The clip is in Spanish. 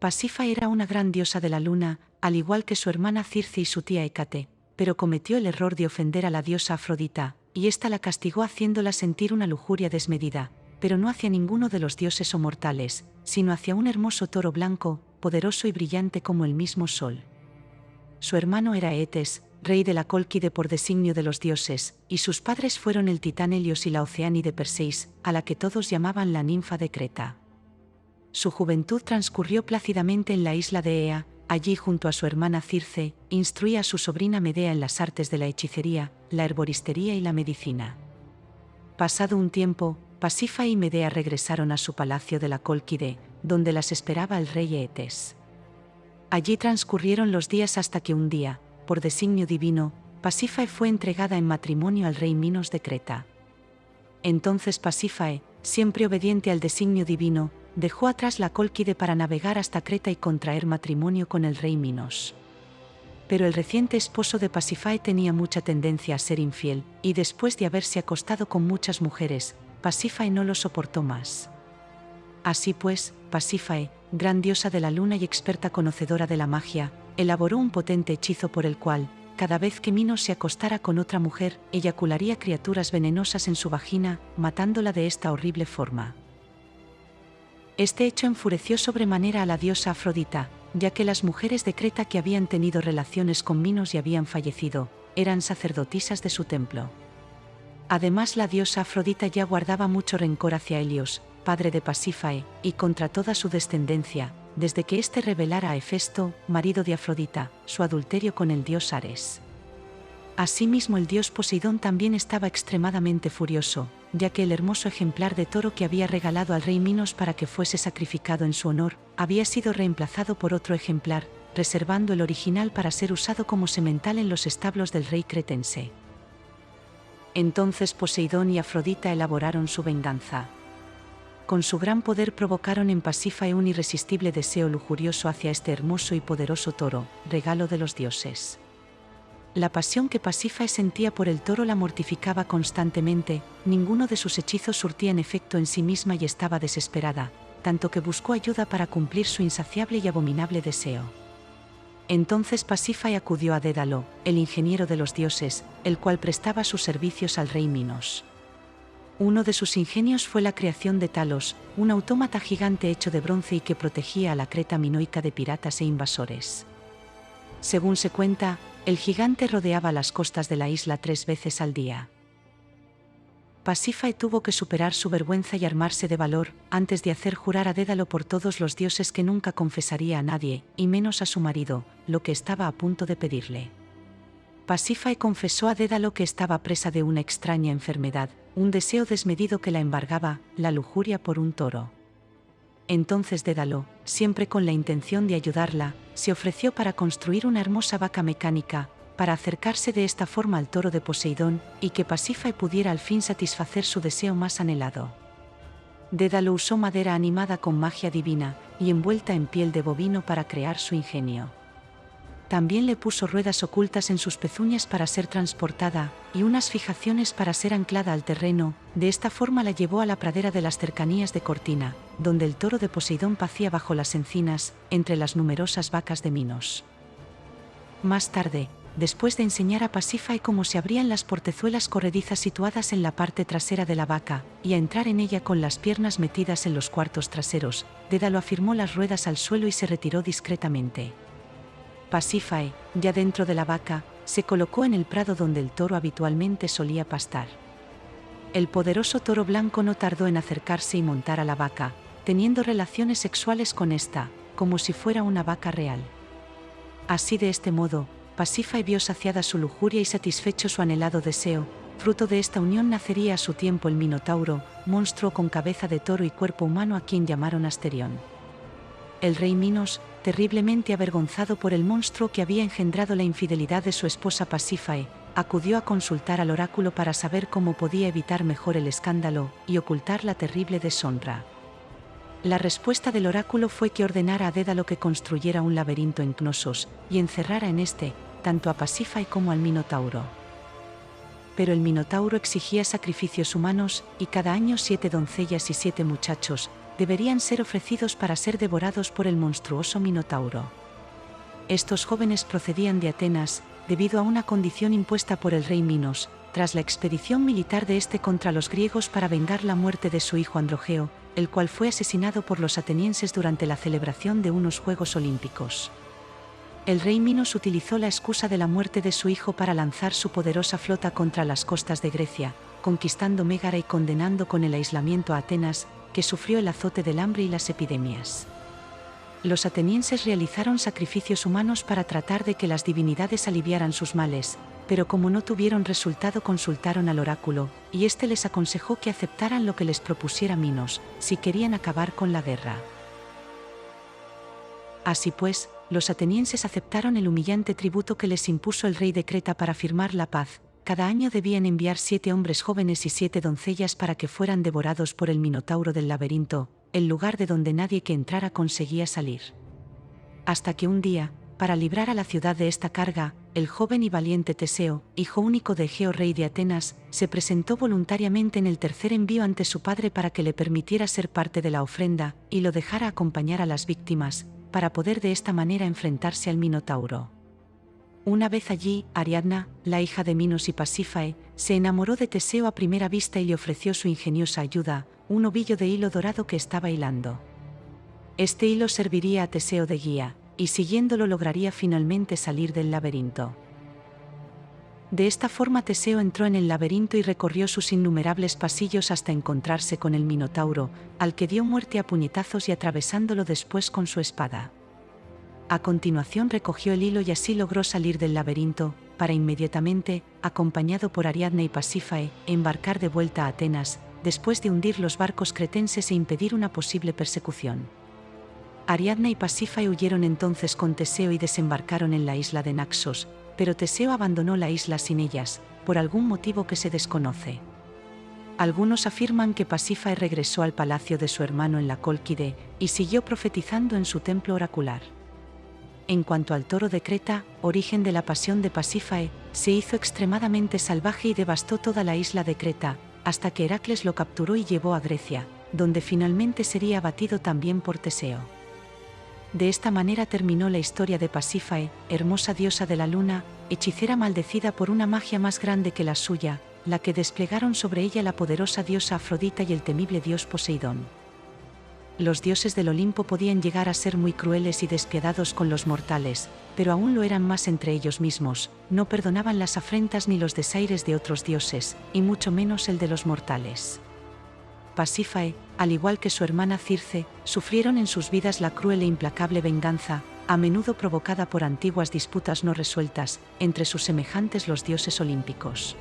Pasífae era una gran diosa de la luna, al igual que su hermana Circe y su tía Hécate, pero cometió el error de ofender a la diosa Afrodita, y ésta la castigó haciéndola sentir una lujuria desmedida, pero no hacia ninguno de los dioses o mortales, sino hacia un hermoso toro blanco, poderoso y brillante como el mismo sol. Su hermano era Eetes, rey de la Cólquide por designio de los dioses, y sus padres fueron el titán Helios y la Oceánide Perseis, a la que todos llamaban la ninfa de Creta. Su juventud transcurrió plácidamente en la isla de Ea. Allí, junto a su hermana Circe, instruía a su sobrina Medea en las artes de la hechicería, la herboristería y la medicina. Pasado un tiempo, Pasífae y Medea regresaron a su palacio de la Cólquide, donde las esperaba el rey Eetes. Allí transcurrieron los días hasta que un día, por designio divino, Pasífae fue entregada en matrimonio al rey Minos de Creta. Entonces Pasífae, siempre obediente al designio divino, dejó atrás la Cólquide para navegar hasta Creta y contraer matrimonio con el rey Minos. Pero el reciente esposo de Pasífae tenía mucha tendencia a ser infiel, y después de haberse acostado con muchas mujeres, Pasífae no lo soportó más. Así pues, Pasífae, gran diosa de la luna y experta conocedora de la magia, elaboró un potente hechizo por el cual, cada vez que Minos se acostara con otra mujer, eyacularía criaturas venenosas en su vagina, matándola de esta horrible forma. Este hecho enfureció sobremanera a la diosa Afrodita, ya que las mujeres de Creta que habían tenido relaciones con Minos y habían fallecido, eran sacerdotisas de su templo. Además, la diosa Afrodita ya guardaba mucho rencor hacia Helios, padre de Pasífae, y contra toda su descendencia, desde que éste revelara a Hefesto, marido de Afrodita, su adulterio con el dios Ares. Asimismo, el dios Poseidón también estaba extremadamente furioso, ya que el hermoso ejemplar de toro que había regalado al rey Minos para que fuese sacrificado en su honor, había sido reemplazado por otro ejemplar, reservando el original para ser usado como semental en los establos del rey cretense. Entonces Poseidón y Afrodita elaboraron su venganza. Con su gran poder provocaron en Pasífae un irresistible deseo lujurioso hacia este hermoso y poderoso toro, regalo de los dioses. La pasión que Pasífae sentía por el toro la mortificaba constantemente, ninguno de sus hechizos surtían efecto en sí misma y estaba desesperada, tanto que buscó ayuda para cumplir su insaciable y abominable deseo. Entonces Pasífae acudió a Dédalo, el ingeniero de los dioses, el cual prestaba sus servicios al rey Minos. Uno de sus ingenios fue la creación de Talos, un autómata gigante hecho de bronce y que protegía a la Creta minoica de piratas e invasores. Según se cuenta, el gigante rodeaba las costas de la isla 3 veces al día. Pasífae tuvo que superar su vergüenza y armarse de valor, antes de hacer jurar a Dédalo por todos los dioses que nunca confesaría a nadie, y menos a su marido, lo que estaba a punto de pedirle. Pasífae confesó a Dédalo que estaba presa de una extraña enfermedad, un deseo desmedido que la embargaba, la lujuria por un toro. Entonces Dédalo, siempre con la intención de ayudarla, se ofreció para construir una hermosa vaca mecánica, para acercarse de esta forma al toro de Poseidón, y que Pasífae pudiera al fin satisfacer su deseo más anhelado. Dédalo usó madera animada con magia divina, y envuelta en piel de bovino para crear su ingenio. También le puso ruedas ocultas en sus pezuñas para ser transportada, y unas fijaciones para ser anclada al terreno. De esta forma la llevó a la pradera de las cercanías de Cortina, donde el toro de Poseidón pacía bajo las encinas, entre las numerosas vacas de Minos. Más tarde, después de enseñar a Pasífae cómo se abrían las portezuelas corredizas situadas en la parte trasera de la vaca, y a entrar en ella con las piernas metidas en los cuartos traseros, Dédalo afirmó las ruedas al suelo y se retiró discretamente. Pasífae, ya dentro de la vaca, se colocó en el prado donde el toro habitualmente solía pastar. El poderoso toro blanco no tardó en acercarse y montar a la vaca, teniendo relaciones sexuales con esta, como si fuera una vaca real. Así, de este modo, Pasífae vio saciada su lujuria y satisfecho su anhelado deseo. Fruto de esta unión nacería a su tiempo el Minotauro, monstruo con cabeza de toro y cuerpo humano a quien llamaron Asterión. El rey Minos, terriblemente avergonzado por el monstruo que había engendrado la infidelidad de su esposa Pasífae, acudió a consultar al oráculo para saber cómo podía evitar mejor el escándalo y ocultar la terrible deshonra. La respuesta del oráculo fue que ordenara a Dédalo que construyera un laberinto en Cnosos y encerrara en este, tanto a Pasífae como al Minotauro. Pero el Minotauro exigía sacrificios humanos, y cada año 7 doncellas y 7 muchachos, deberían ser ofrecidos para ser devorados por el monstruoso Minotauro. Estos jóvenes procedían de Atenas, debido a una condición impuesta por el rey Minos, tras la expedición militar de este contra los griegos para vengar la muerte de su hijo Androgeo, el cual fue asesinado por los atenienses durante la celebración de unos Juegos Olímpicos. El rey Minos utilizó la excusa de la muerte de su hijo para lanzar su poderosa flota contra las costas de Grecia, conquistando Mégara y condenando con el aislamiento a Atenas, que sufrió el azote del hambre y las epidemias. Los atenienses realizaron sacrificios humanos para tratar de que las divinidades aliviaran sus males, pero como no tuvieron resultado consultaron al oráculo, y éste les aconsejó que aceptaran lo que les propusiera Minos, si querían acabar con la guerra. Así pues, los atenienses aceptaron el humillante tributo que les impuso el rey de Creta para firmar la paz. Cada año debían enviar 7 hombres jóvenes y 7 doncellas para que fueran devorados por el Minotauro del laberinto, el lugar de donde nadie que entrara conseguía salir. Hasta que un día, para librar a la ciudad de esta carga, el joven y valiente Teseo, hijo único de Egeo rey de Atenas, se presentó voluntariamente en el tercer envío ante su padre para que le permitiera ser parte de la ofrenda, y lo dejara acompañar a las víctimas, para poder de esta manera enfrentarse al Minotauro. Una vez allí, Ariadna, la hija de Minos y Pasífae, se enamoró de Teseo a primera vista y le ofreció su ingeniosa ayuda, un ovillo de hilo dorado que estaba hilando. Este hilo serviría a Teseo de guía, y siguiéndolo lograría finalmente salir del laberinto. De esta forma Teseo entró en el laberinto y recorrió sus innumerables pasillos hasta encontrarse con el Minotauro, al que dio muerte a puñetazos y atravesándolo después con su espada. A continuación recogió el hilo y así logró salir del laberinto, para inmediatamente, acompañado por Ariadna y Pasífae, embarcar de vuelta a Atenas, después de hundir los barcos cretenses e impedir una posible persecución. Ariadna y Pasífae huyeron entonces con Teseo y desembarcaron en la isla de Naxos, pero Teseo abandonó la isla sin ellas, por algún motivo que se desconoce. Algunos afirman que Pasífae regresó al palacio de su hermano en la Cólquide, y siguió profetizando en su templo oracular. En cuanto al toro de Creta, origen de la pasión de Pasífae, se hizo extremadamente salvaje y devastó toda la isla de Creta, hasta que Heracles lo capturó y llevó a Grecia, donde finalmente sería abatido también por Teseo. De esta manera terminó la historia de Pasífae, hermosa diosa de la luna, hechicera maldecida por una magia más grande que la suya, la que desplegaron sobre ella la poderosa diosa Afrodita y el temible dios Poseidón. Los dioses del Olimpo podían llegar a ser muy crueles y despiadados con los mortales, pero aún lo eran más entre ellos mismos, no perdonaban las afrentas ni los desaires de otros dioses, y mucho menos el de los mortales. Pasífae, al igual que su hermana Circe, sufrieron en sus vidas la cruel e implacable venganza, a menudo provocada por antiguas disputas no resueltas, entre sus semejantes los dioses olímpicos.